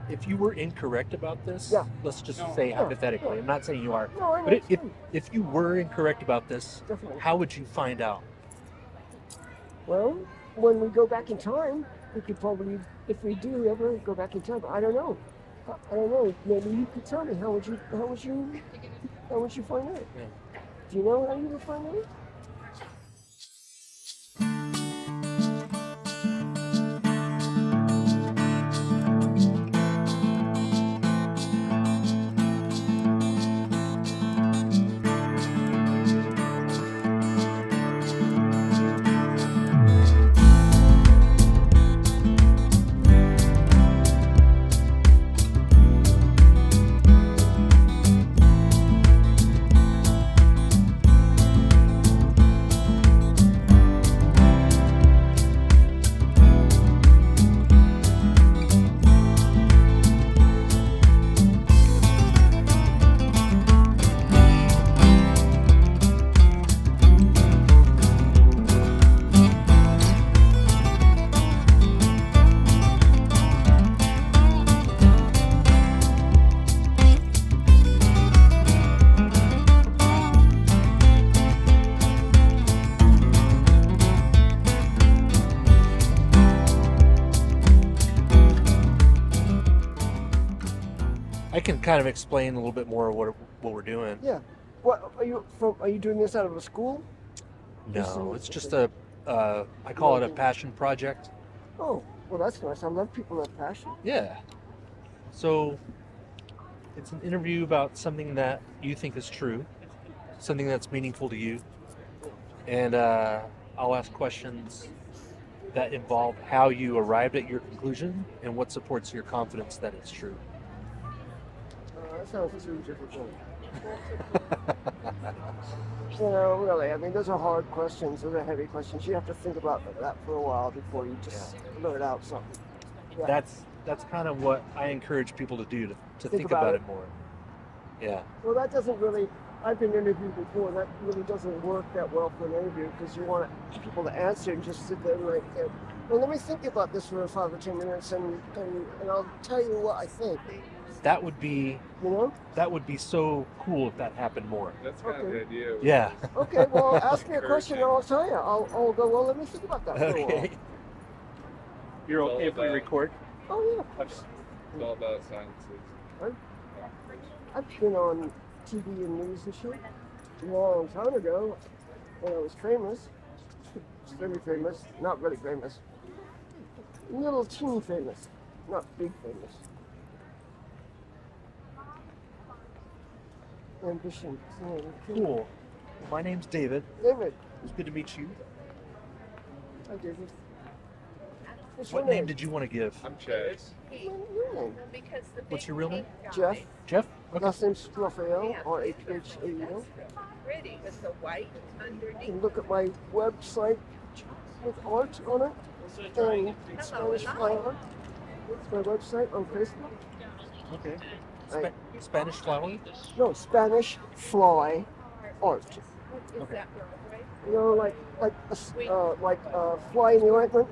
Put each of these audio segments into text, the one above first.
if you were incorrect about this, Yeah. let's just say hypothetically, I'm not saying you are, No, I know. but if you were incorrect about this, Definitely. how would you find out? Well, when we go back in time, we could probably, if we do ever go back in time, I don't know. I don't know. Maybe you could tell me how would you find out? Yeah. Do you know how you would find out? I can kind of explain a little bit more what we're doing. Yeah. What are you from? Are you doing this out of a school? No, it's just I call it a passion project. Oh, well, that's nice. I love people that have passion. Yeah. So it's an interview about something that you think is true, something that's meaningful to you, and I'll ask questions that involve how you arrived at your conclusion and what supports your confidence that it's true. That sounds too difficult. Really, I mean, those are hard questions. Those are heavy questions. You have to think about that for a while before you just blurt out something. Yeah. That's kind of what I encourage people to do, to think about it more. Yeah. Well, that doesn't really, I've been interviewed before, that really doesn't work that well for an interview because you want people to answer and just sit there and like, well, let me think about this for 5 or 10 minutes and I'll tell you what I think. That would be, you know? That would be so cool if that happened more. That's kind of the idea. Yeah. Okay, well, ask me a question and I'll tell you. I'll go, well, let me think about that for a while. You're okay if we record? Oh, yeah. It's all about sciences. I've been on TV and news and shit a long time ago when I was famous. Semi-famous, not really famous. Little teeny famous, not big famous. Ambition. Cool. My name's David. David. It's good to meet you. Hi, David. What name did you want to give? I'm Chad. Your name? What's your real name? Jeff. Jeff? Okay. Last name's Raphael, R-A-P-H-A-E-L. Pretty with the white underneath. You can look at my website with art on it. And Spanish Fly Art. It's my website on Facebook. Okay. Spanish flower? No, Spanish Fly Art. Okay. You know, like fly in the ointment.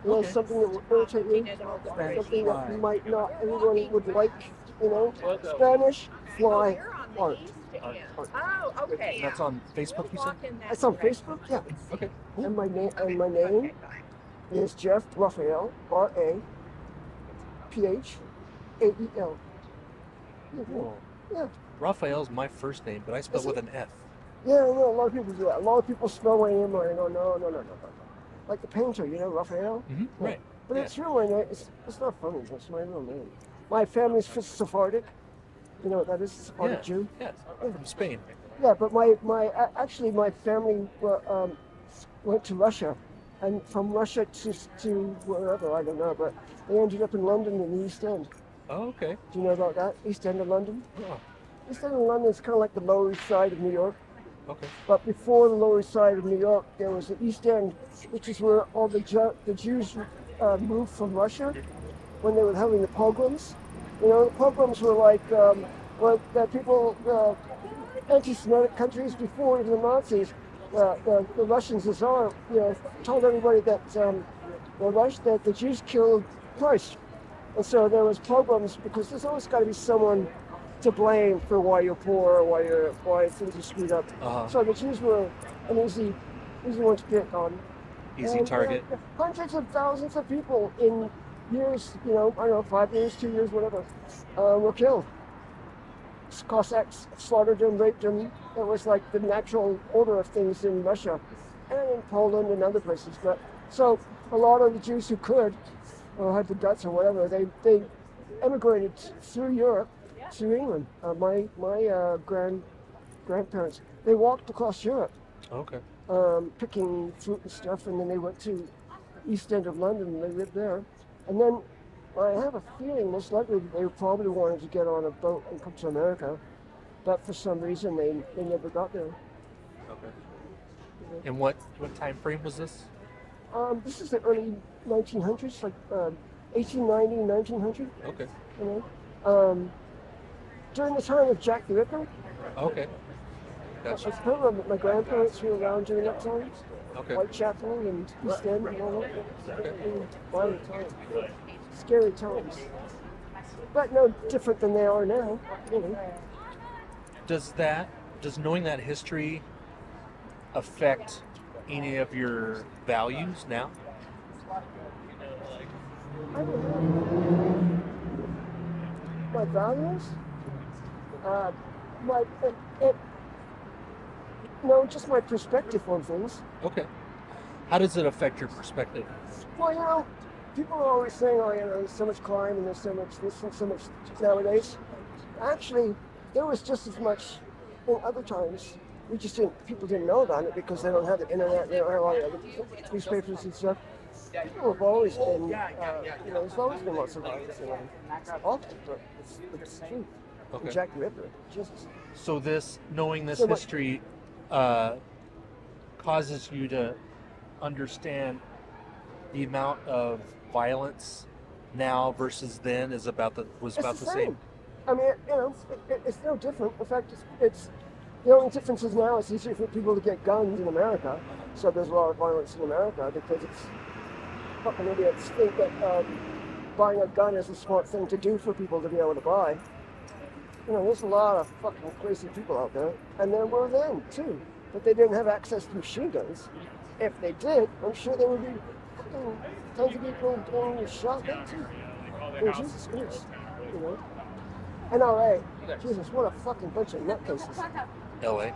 You know, something that will irritate you. Something that you might not, everyone would like. You know, Spanish Fly Art. Oh, okay. That's on Facebook, you said? It's on Facebook, yeah. Okay. Cool. And my name is Jeff Raphael, R-A-P-H-A-E-L. Cool. Yeah. Raphael's my first name, but I spell with an F. Yeah, I know, a lot of people do that. A lot of people spell my name like, no. Like the painter, you know, Raphael? Mm-hmm. Yeah. Right. But it's real my name. It's not funny, it's my real name. My family's Sephardic. You know what that is, Sephardic Jew? Yeah, from Spain. Yeah, but my family went to Russia. And from Russia to wherever, I don't know, but they ended up in London in the East End. Oh, okay. Do you know about that? East End of London? Oh. East End of London is kind of like the Lower East Side of New York. Okay. But before the Lower East Side of New York, there was the East End, which is where all the Jews moved from Russia when they were having the pogroms. You know, the pogroms were like people, anti-Semitic countries before even the Nazis. The Russian Tsar, told everybody that the Jews killed Christ. And so there was pogroms because there's always got to be someone to blame for why you're poor or why things are screwed up. Uh-huh. So the Jews were an easy one to pick on. Easy And, target. Hundreds of thousands of people in years, I don't know, 5 years, 2 years, whatever, were killed. Cossacks slaughtered them, raped them. It was like the natural order of things in Russia and in Poland and other places. But so a lot of the Jews who could, or had the guts or whatever, they emigrated through Europe to England. My grandparents, they walked across Europe, Okay. picking fruit and stuff, and then they went to the East End of London and they lived there. And then I have a feeling most likely that they probably wanted to get on a boat and come to America, but for some reason they never got there. Okay. And what time frame was this? This is the early 1900s, like 1890, 1900. Okay. You know, during the time of Jack the Ripper. Okay. I Gotcha. remember my grandparents were around during that time. Okay. Whitechapel and East End and all that. Okay. Violent times. Scary times. But no different than they are now, really. Does knowing that history affect any of your values now? I don't know. My values? No, just my perspective on things. Okay. How does it affect your perspective? Well, people are always saying, there's so much crime and there's so much this and so much nowadays. Actually, there was just as much in other times. People didn't know about it because they don't have the internet, they don't have all the other newspapers and stuff. People have always been, there's always been lots of violence. It's awful, but it's the truth. Okay. Jack the Ripper, Jesus. So knowing this So what- history causes you to understand the amount of violence now versus then was about the same. I mean, it's no different. In fact, it's the only difference is now it's easier for people to get guns in America. So there's a lot of violence in America because it's fucking idiots think that buying a gun is a smart thing to do for people to be able to buy. There's a lot of fucking crazy people out there, and there were then too, but they didn't have access to machine guns. If they did, I'm sure there would be fucking tons of people being shot dead too. Jesus Christ, NRA, Jesus, what a fucking bunch of nutcases. LA.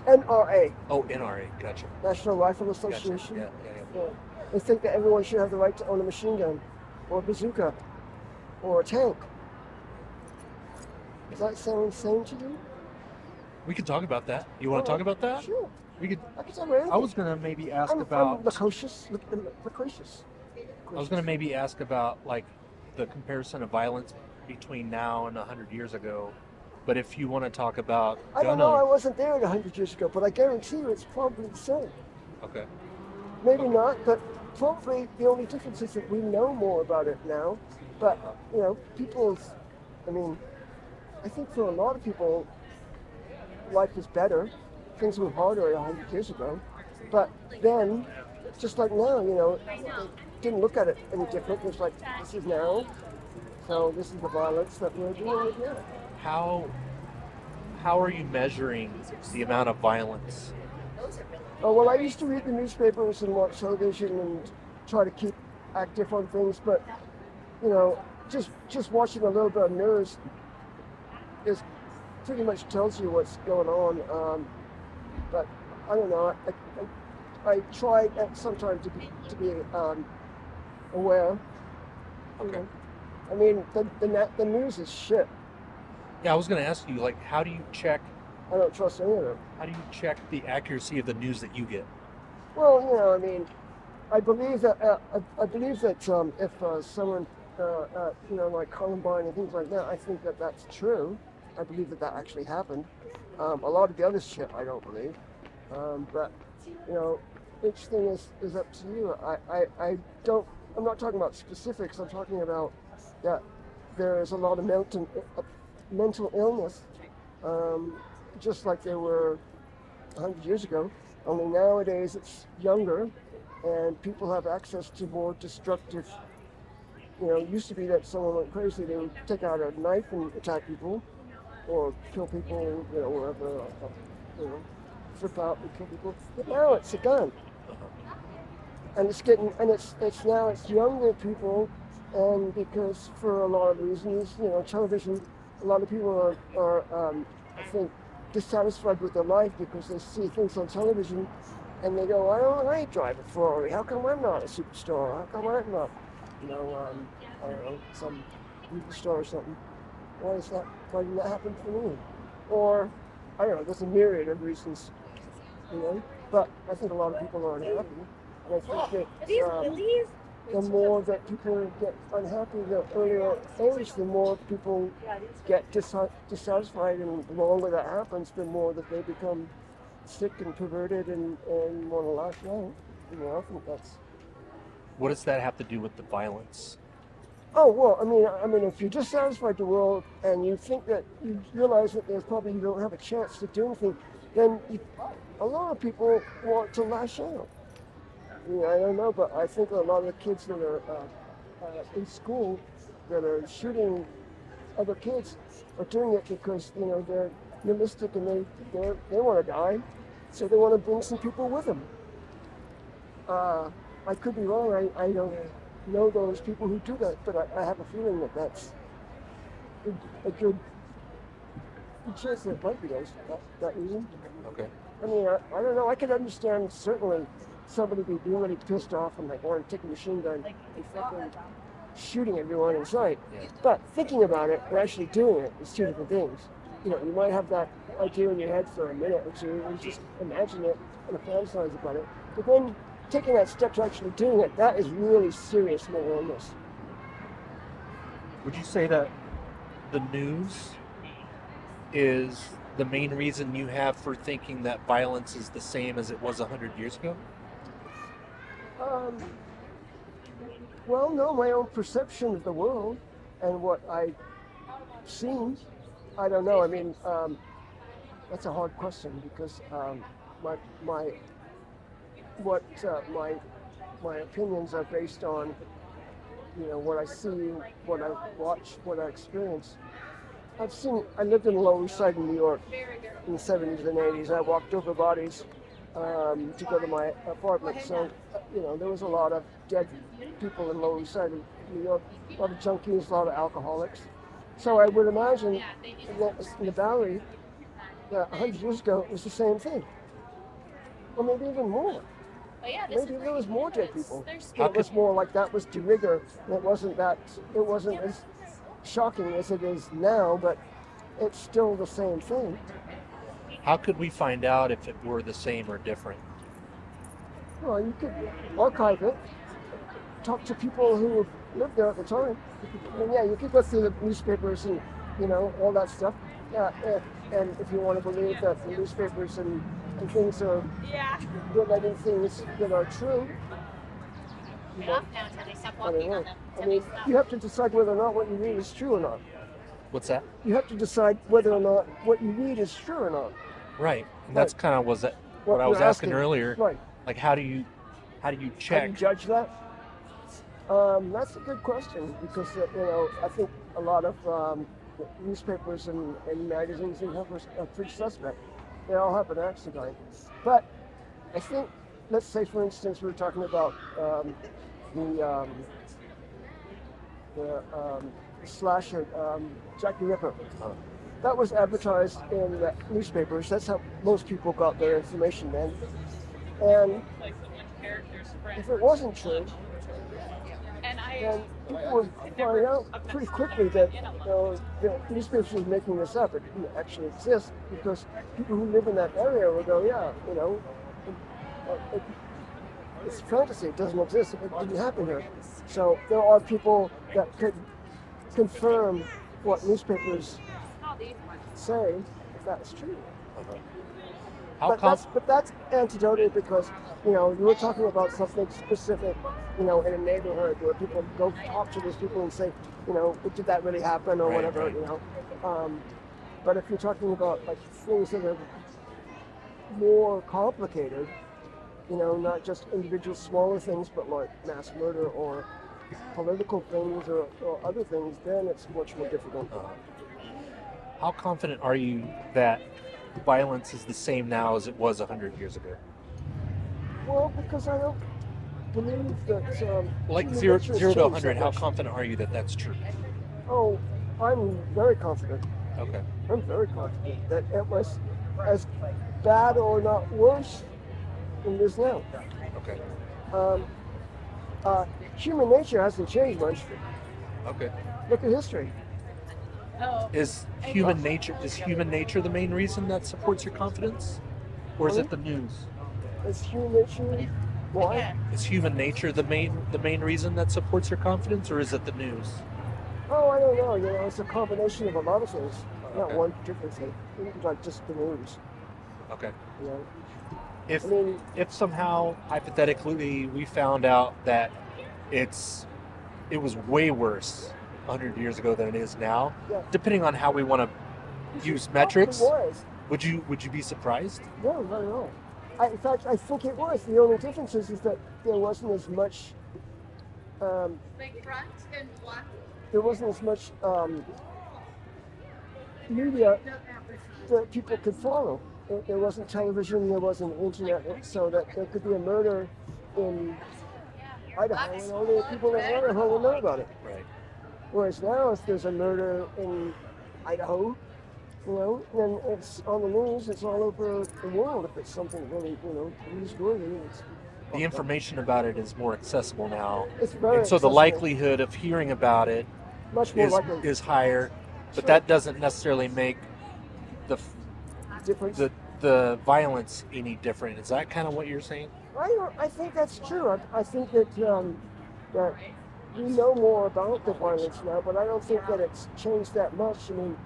NRA, Oh, NRA. Gotcha. National Rifle Gotcha. Association. Yeah. Yeah. They think that everyone should have the right to own a machine gun, or a bazooka, or a tank. Does that sound insane to you? We could talk about that. You want to talk about that? Sure. We could. I can talk about anything. I was gonna maybe ask I'm about. loquacious. I was gonna maybe ask about like the comparison of violence between now and 100 years ago. But if you want to talk about I don't know. I wasn't there 100 years ago, but I guarantee you it's probably the same. Okay. Maybe not, but probably the only difference is that we know more about it now. But I think for a lot of people, life is better. Things were harder 100 years ago. But then, just like now, they didn't look at it any different. It was like, this is now, so this is the violence that we're dealing with now. How are you measuring the amount of violence? Oh, well, I used to read the newspapers and watch television and try to keep active on things, but, just watching a little bit of news is pretty much tells you what's going on. But I don't know. I try sometimes to be aware. Okay. I mean, the news is shit. Yeah, I was going to ask you, like, how do you check? I don't trust any of it. How do you check the accuracy of the news that you get? Well, I believe that if someone, like Columbine and things like that, I think that that's true. I believe that actually happened. A lot of the other shit I don't believe. But each thing is up to you. I'm not talking about specifics. I'm talking about that there is a lot of mental illness, just like there were 100 years ago. Only nowadays it's younger, and people have access to more destructive it used to be that someone went crazy, they would take out a knife and attack people, or kill people, wherever, flip out and kill people. But now it's a gun, and it's now it's younger people, and because for a lot of reasons, television, a lot of people are I think, dissatisfied with their life because they see things on television, and they go, I ain't driving a Ferrari. How come I'm not a superstar? How come I'm not, I don't know, some movie star or something? Why didn't that happen for me? Or, I don't know, there's a myriad of reasons, but I think a lot of people are unhappy. And I think that the more that people get unhappy, the earlier age, the more people get dissatisfied, and the longer that happens, the more that they become sick and perverted and want to lash out. I think that's... What does that have to do with the violence? Oh, well, I mean, if you're dissatisfied with the world and you think that you realize that you don't have a chance to do anything, then a lot of people want to lash out. I don't know, but I think a lot of the kids that are in school that are shooting other kids are doing it because, they're nihilistic and they want to die, so they want to bring some people with them. I could be wrong. I don't know those people who do that, but I have a feeling that that's a good chance that it might be that reason. Okay. I mean, I don't know. I can understand certainly somebody being really pissed off and want to take a machine gun and fucking shooting everyone in sight. Yeah. But thinking about it and actually doing it is two different things. You might have that idea in your head for a minute or two and just imagine it and fantasize about it. But then taking that step to actually doing it, that is really serious mental illness. Would you say that the news is the main reason you have for thinking that violence is the same as it was 100 years ago? Well, no, my own perception of the world and what I've seen, I don't know. I mean, that's a hard question because my opinions are based on, what I see, what I watch, what I experience. I lived in the Lower East Side in New York in the 70s and 80s. I walked over bodies to go to my apartment. So, there was a lot of dead people in Lower East Side of New York, a lot of junkies, a lot of alcoholics. So I would imagine that in the Valley, 100 years ago, it was the same thing. Or maybe even more. Maybe there was more dead people. It was more like that was de rigueur. It wasn't as shocking as it is now, but it's still the same thing. How could we find out if it were the same or different? Well, you could archive it, talk to people who lived there at the time. You could go through the newspapers and, all that stuff. And if you want to believe that the newspapers and things are relating things that are true, I don't know. I mean, you have to decide whether or not what you read is true or not. What's that? You have to decide whether or not what you read is true or not. Right. And that's kind of what I was asking earlier. Right. Like, how do you check? How do you judge that? That's a good question because I think a lot of newspapers and magazines and papers are pretty suspect. They all have an axe to grind. But I think, let's say for instance, we're talking about the slasher Jack the Ripper. That was advertised in the newspapers. That's how most people got their information then. And if it wasn't true, then people would find out pretty quickly that the newspapers were making this up. It didn't actually exist because people who live in that area would go, it's fantasy. It doesn't exist. It didn't happen here. So there are people that could confirm what newspapers say if that's true. But that's anecdotal because you were talking about something specific, in a neighborhood where people go talk to these people and say, did that really happen or whatever, right. But if you're talking about like things that are more complicated, not just individual smaller things, but like mass murder or political things or other things, then it's much more difficult. How confident are you that violence is the same now as it was 100 years ago? Well, because I don't believe that Like human zero, nature has 0 to changed 100, that how much. confident are you that that's true? Oh, I'm very confident. Okay. I'm very confident that it was as bad or not worse than it is now. Okay. Um, Human nature hasn't changed much. Okay. Look at history. Is human nature the main reason that supports your confidence? Or is it the news? It's human nature. Why? Is human nature the main reason that supports your confidence, or is it the news? Oh, I don't know. You know, it's a combination of a lot of things. Not Okay. one particular thing. It's like just the news. Okay. You know. If I mean, if somehow hypothetically we found out that it was way worse 100 years ago than it is now, yeah. depending on how we want to use It metrics, was. would you be surprised? No, not at all. In fact, I think it was. The only difference is that there wasn't as much. Big front and black. There wasn't as much media that people could follow. There wasn't television, there wasn't internet, so that there could be a murder in Idaho, and only the people in Idaho will know about it. Right. Whereas now, if there's a murder in Idaho, you know, then it's on the news, it's all over the world. If it's something really, you know, newsworthy, The information about it is more accessible now, it's very and so the accessible. likelihood of hearing about it Much more likely. is higher, but Sure. that doesn't necessarily make Difference. the violence any different. Is that kind of what you're saying? I think that's true. I think that that we know more about the violence now, but I don't think that it's changed that much. I mean,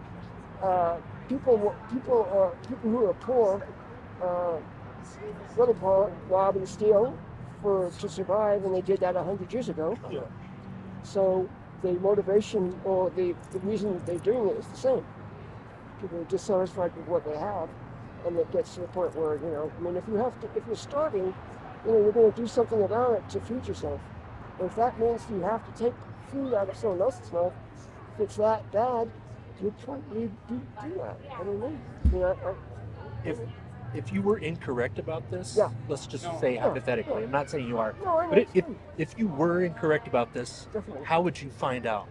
people who are poor, really poor, rob and steal to survive, and they did that 100 years ago. Yeah. So the motivation or the reason they're doing it is the same. People are dissatisfied with what they have, and it gets to the point where, you know, I mean, if you're starving, you know, you're going to do something about it to feed yourself. And if that means you have to take food out of someone else's mouth, if it's that bad, you'd probably do that. I don't know. You know, If you were incorrect about this, Yeah. let's just say hypothetically, yeah. I'm not saying you are, no, I know. but it's true. if you were incorrect about this, Definitely. how would you find out?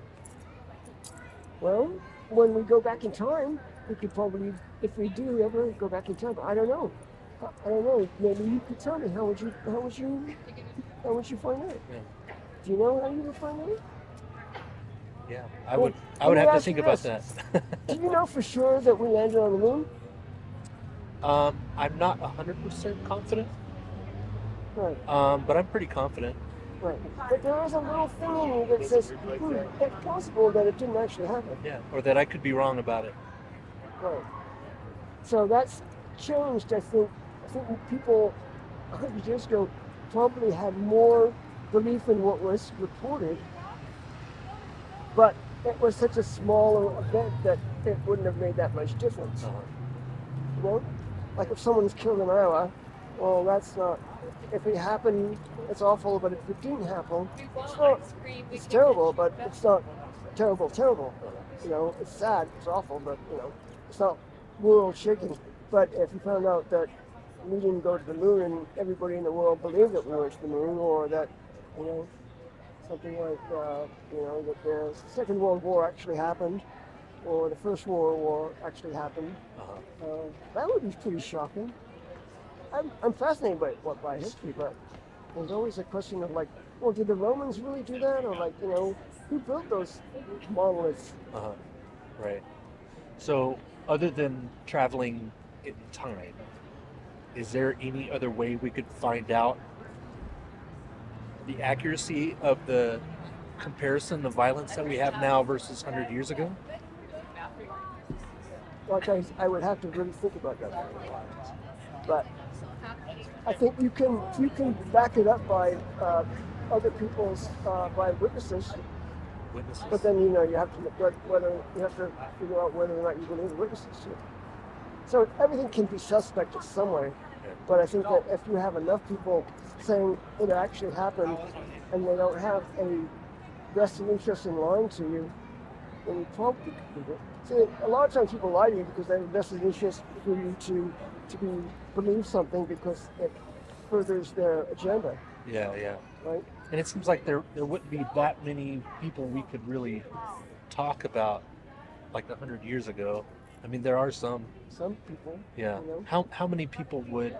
Well, when we go back in time, we could probably, if we do ever go back in time, I don't know. I don't know. Maybe you could tell me how would you find out? Yeah. Do you know how you would find out? Yeah, I Well, would let me have to ask think you about this. that. Do you know for sure that we landed on the moon? I'm not 100% confident, Right, but I'm pretty confident. right. But there is a little thing in you that says, it's possible that it didn't actually happen. Yeah, or that I could be wrong about it. Right. So that's changed, I think. I think people 100 years ago probably had more belief in what was reported, but it was such a small event that it wouldn't have made that much difference. You know? Like if someone's killed in Iowa, well, that's not, if it happened, it's awful, but if it didn't happen, it's terrible, but it's not terrible. You know, it's sad, it's awful, but, you know, it's not world shaking. But if you found out that we didn't go to the moon and everybody in the world believed that we went to the moon, or that, you know, something like, you know, that the Second World War actually happened, or the First World War actually happened, that would be pretty shocking. I'm fascinated by history, but there's always a question of like, well, did the Romans really do that? Or like, you know, who built those monoliths? Right. So, other than traveling in time, is there any other way we could find out the accuracy of the comparison of violence that we have now versus 100 years ago? Like I would have to really think about that. But I think you can back it up by other people's by witnesses. Witnesses? But then, you know, you have to figure out whether or not you believe the witnesses too. So everything can be suspect in some way. But I think that if you have enough people saying it actually happened, and they don't have a vested interest in lying to you, then you probably could do it. See, a lot of times people lie to you because they have a vested interest for you to believe something because it furthers their agenda, Yeah. right? And it seems like there wouldn't be that many people we could really talk about like 100 years ago. I mean, there are some. Some people, Yeah. you know. How many people would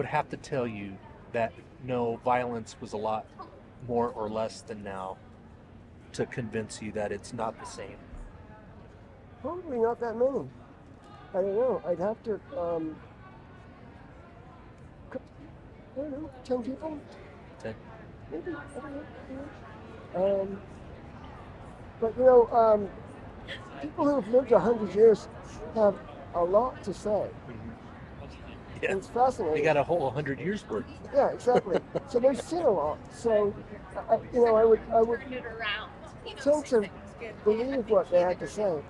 have to tell you that no, violence was a lot more or less than now to convince you that it's not the same? Probably not that many. I don't know. I'd have to, I don't know, 10 people? 10? Maybe. I don't know. But you know, people who have lived 100 years have a lot to say. Yeah. And it's fascinating. They got a whole 100 years worth. Yeah, exactly. So they've seen a lot. So, you know, I would tend to believe what they had to say.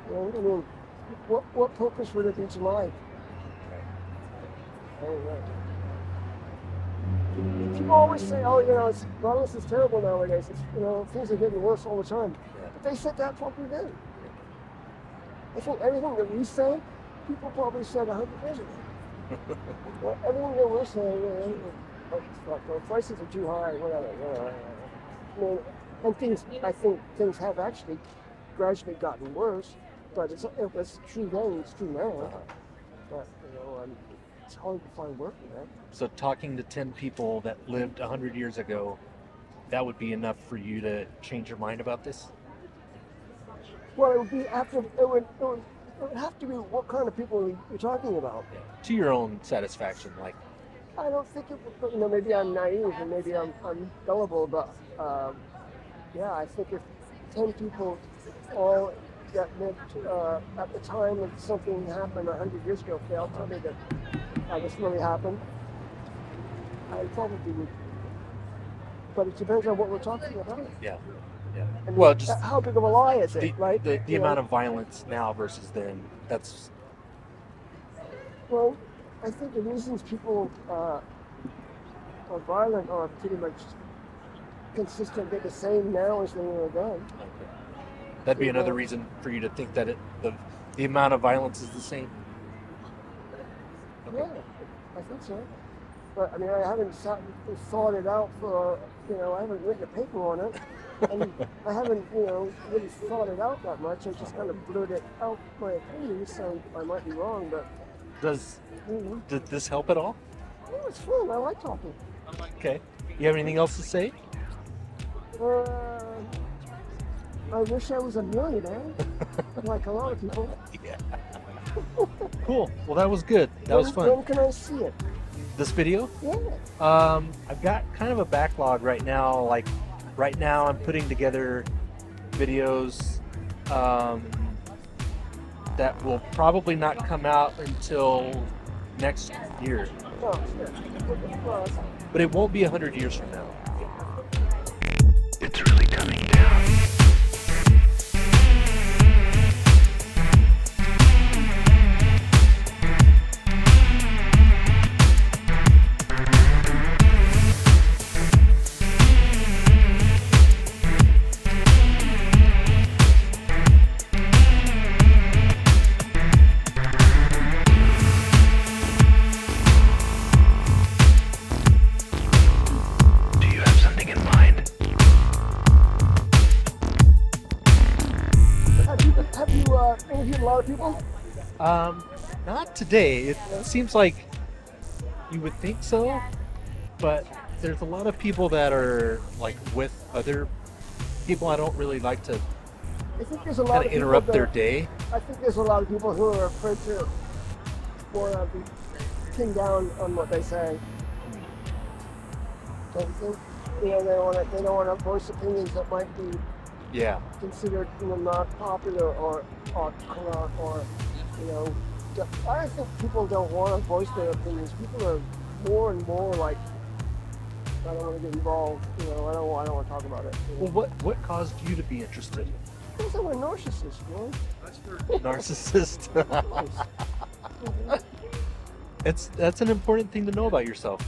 You know, I mean, what purpose would it be to lie? I don't know. People always say, oh, you know, violence is terrible nowadays. It's, you know, things are getting worse all the time. But they said that probably then. I think everything that we say, people probably said 100 years ago. Well, everything that we're saying, prices are too high, whatever. I mean, and I think things have actually gradually gotten worse, but it was true then, it's true now. But, you know, it's hard to find work in that. So talking to 10 people that lived 100 years ago, that would be enough for you to change your mind about this? Well, it would be after, it would have to be what kind of people you're talking about. Yeah. To your own satisfaction, like. I don't think it would, you know, maybe I'm naive and maybe I'm gullible, but yeah, I think if 10 people all that lived at the time that something happened 100 years ago, if they all tell me that this really happened, I probably would. But it depends on what we're talking about. Yeah. And well, just how big of a lie is it, right? The amount of violence now versus then, that's... Well, I think the reasons people are violent are pretty much consistently the same now as they were then. That'd be another reason for you to think that the amount of violence is the same? Yeah, I think so. But I mean, I haven't thought it out for, you know, I haven't written a paper on it. And I haven't, you know, really thought it out that much. I just kind of blurted out my opinion, so I might be wrong, but... Did this help at all? Oh, it's fun. I like talking. Okay. You have anything else to say? I wish I was a millionaire, like a lot of people. Yeah. Cool. Well, that was good. That was fun. When can I see it? This video? Yeah. I've got kind of a backlog right now. Like, right now I'm putting together videos that will probably not come out until next year. Oh, sure. Well, But it won't be 100 years from now. It's really coming down. Do you have something in mind? have you interviewed a lot of people? Not today. It seems like you would think so, but there's a lot of people that are like with other people. I don't really like to I think there's a lot kind of of interrupt people their that, day. I think there's a lot of people who are afraid to be pinned down on what they say. Don't you think? You know, they don't want to voice opinions that might be Yeah. considered, you know, not popular or you know, I think people don't want to voice their opinions. People are more and more like, I don't want to get involved. You know, I don't want to talk about it. You know? Well, what caused you to be interested? Because I'm a narcissist, man. Narcissist. That's an important thing to know about yourself.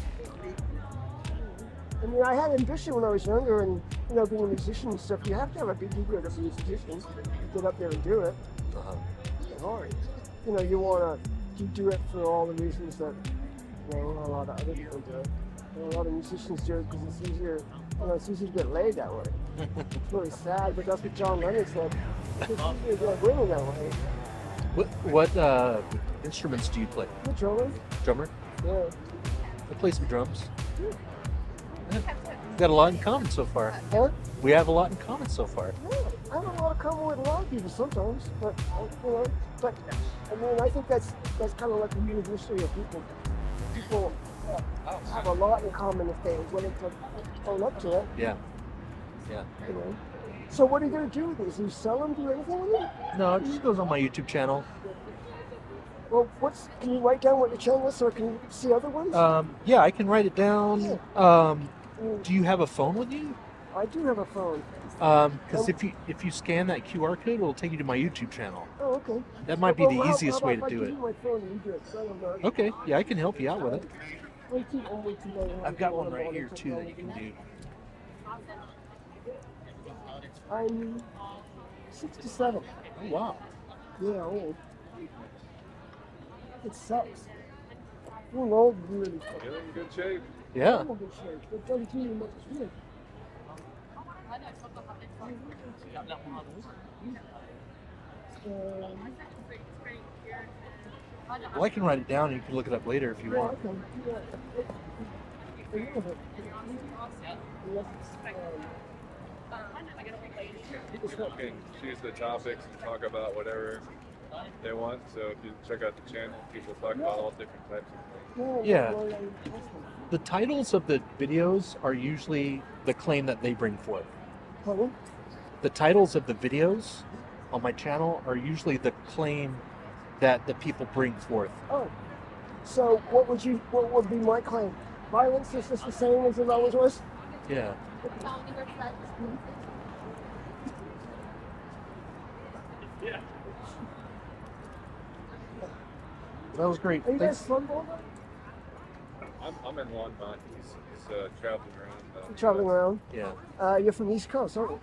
I mean, I had ambition when I was younger, and being a musician and stuff. You have to have a big ego to be a musician. To get up there and do it. Uh-huh. It's hard. You want to do it for all the reasons that a lot of other people do it. And a lot of musicians do it because it's easier. It's easier to get laid that way. It's really sad, but that's what John Lennon said. It's easier to get women that way. What instruments do you play? I'm a drummer. Drummer? Yeah. I play some drums. Yeah. We've got a lot in common so far. Huh? We have a lot in common so far. Yeah, I have a lot of common with a lot of people sometimes, but I mean, I think that's kind of like a university of people. People have a lot in common if they're willing to own up to it. Yeah. Yeah. So what are you going to do with these? Do you sell them? Do anything with them? No, it just goes on my YouTube channel. Well, can you write down what your channel is so I can see other ones? Yeah, I can write it down. Do you have a phone with you? I do have a phone. Because if you scan that QR code, it'll take you to my YouTube channel. Oh, okay. That might be the easiest way to do it. If I give you my phone and you do it, so I don't know. Okay, yeah, I can help you out with it. I've got one right here too that you can do. I'm 67. Oh wow. Yeah, old. It sucks. Being old really sucks. You're in good shape. Yeah. I'm in good shape. It doesn't do you much good. Well, I can write it down and you can look it up later if you want. You can choose the topics and talk about whatever they want. So if you check out the channel, people talk about all different types of things. Yeah. The titles of the videos are usually the claim that they bring forth. Pardon? The titles of the videos on my channel are usually the claim that the people bring forth. Oh. So what would be my claim? Violence is just the same as it always was? Yeah. That was great. Are you guys Thanks. from Boulder? I'm in Longmont. He's traveling around. You're traveling around? Yeah. You're from the East Coast, aren't you?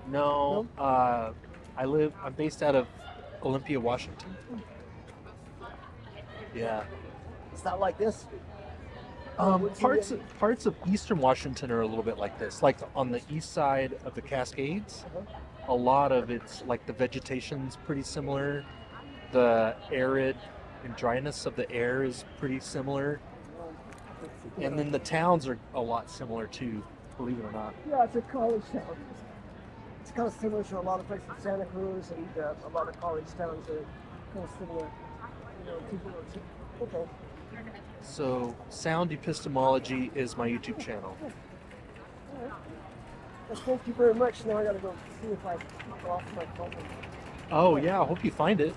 No. I'm based out of Olympia, Washington. Yeah. It's not like this. Parts of eastern Washington are a little bit like this. Like on the east side of the Cascades, a lot of it's like the vegetation's pretty similar. The arid and dryness of the air is pretty similar. And then the towns are a lot similar too, believe it or not. Yeah, it's a college town. It's kind of similar to a lot of places in Santa Cruz, and a lot of college towns are kind of similar. People are okay. So, Sound Epistemology is my YouTube channel. All right. Well, thank you very much. Now I gotta go see if I can off my phone. Oh yeah, I hope you find it.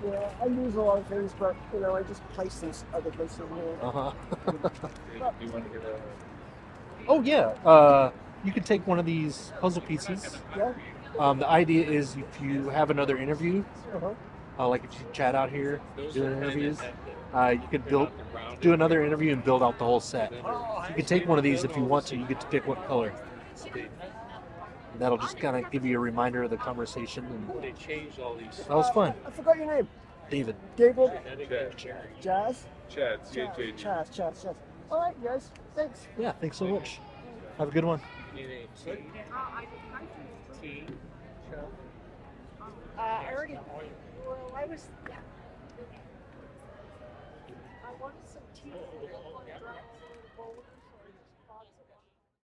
Yeah, I lose a lot of things, but I just place them other places. Uh-huh. Do you want to get a? Oh yeah, you can take one of these puzzle pieces. Yeah. The idea is if you have another interview, Uh-huh. like if you chat out here doing interviews, you could do another interview and build out the whole set. You can take one of these if you want to. You get to pick what color. And that'll just kind of give you a reminder of the conversation. And They changed all these. that was fun. I forgot your name. David. David. Chad. Jazz. Chad. C-H-A-D. Chaz. All right, guys. Thanks. Yeah, thanks so much. Have a good one. I already. Well, I was. I wanted some tea.